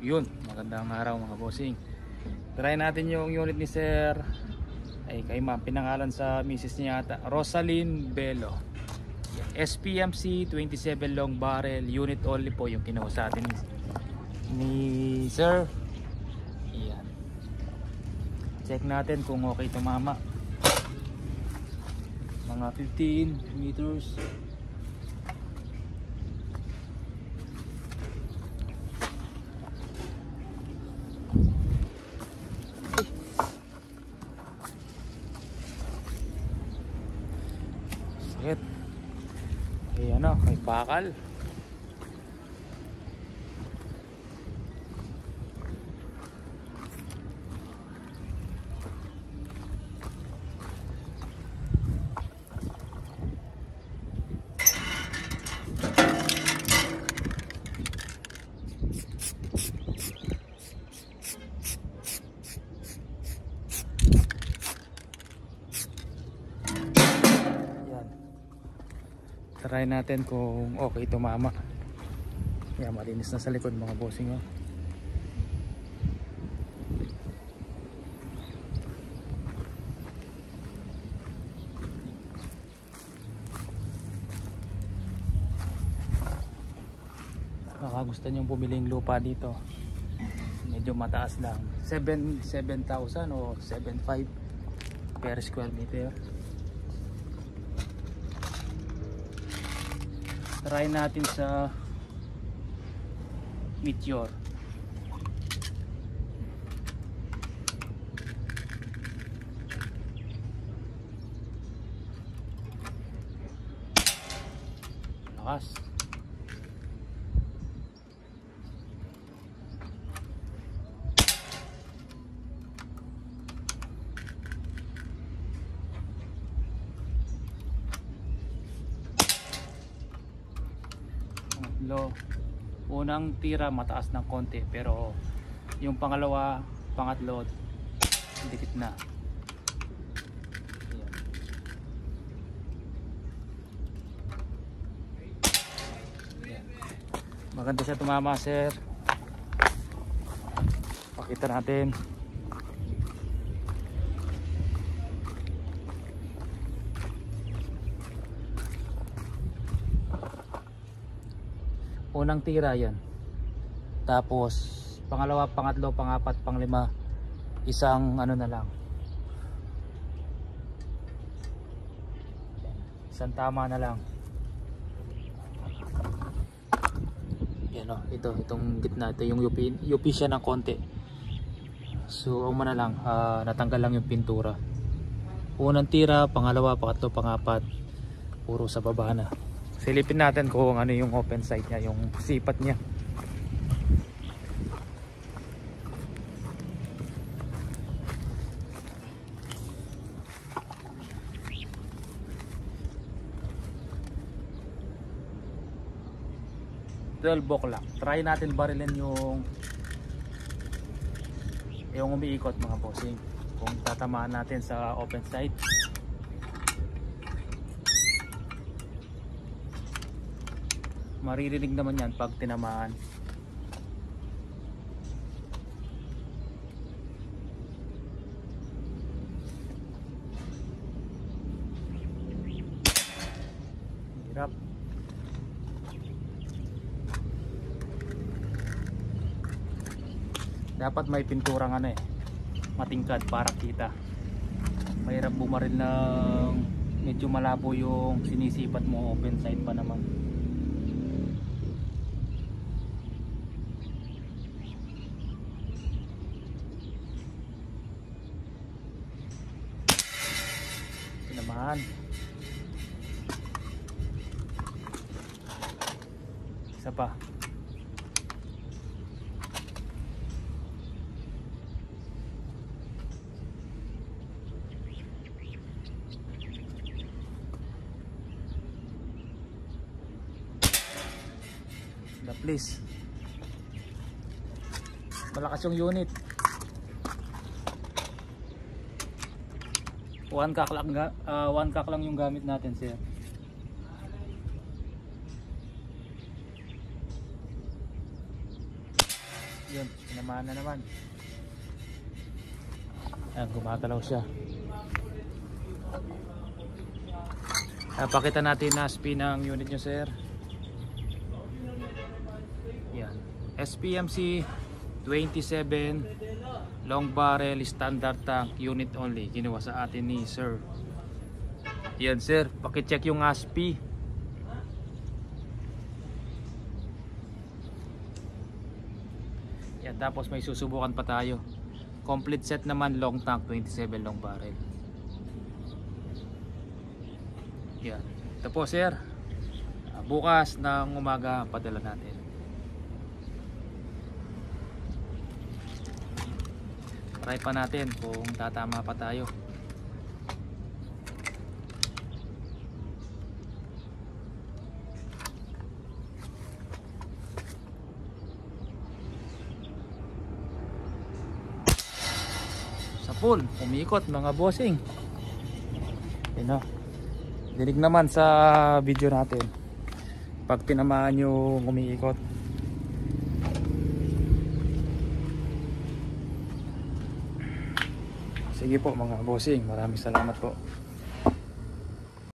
Yun, magandang araw mga bossing. Try natin yung unit ni sir. Ay kay ma'am, pinangalan sa misis niya ata, Rosaline Bello. SPMC 27 long barrel, unit only po yung kinuha sa atin ni sir. Ayan. Check natin kung okay tumama. Mga 15 meters. Sakit. Ayan o, may bakal. Try natin kung okay tumama. Yan, malinis na sa likod mga bossing oh. Baka gusto nyong pumiling lupa dito, medyo mataas lang, 7,000 o 7,500 per square meter. Try natin sa Meteor. Lakas. Unang tira mataas ng konti, pero yung pangalawa, pangatlo dikit na. Ayan. Ayan. Maganda siya tumama sir. Pakita natin. Unang tira yan, tapos pangalawa, pangatlo, pangapat, panglima, isang ano na lang, isang tama na lang. Yan o, itong gitna, ito yung UP siya ng konti, so umana lang, natanggal lang yung pintura. Unang tira, pangalawa, pangatlo, pangapat, puro sa baba na. Silipin natin kung ano yung open side niya, yung sipat niya. $12 try natin barilin yung umiikot mga bossing, kung tatamaan natin sa open side. Maririnig naman yan pag tinamaan. Hirap. Dapat may pinturang ano matingkad para kita. Mahirap bumaril ng medyo malabo yung sinisipat mo, open side pa naman. Naman isa pa. Please, malakas yung unit. One cock lang yung gamit natin sir. Yun, tinamaan na naman. Ayan, gumagalaw siya. Pakita natin na spin ng unit nyo, sir. Yan, SPMC 27 long barrel standard tank unit only, kinuha sa atin ni sir. Yan sir, pakicheck yung ASPI. Yan, tapos may susubukan pa tayo. Complete set naman, long tank 27 long barrel. Yan, ito po sir, bukas ng umaga padala natin. Try pa natin kung tatama pa tayo. Sa pool, umikot mga bossing. Yun o. Dinig naman sa video natin pag tinamaan yung umiikot. Sige po mga bossing, maraming salamat po.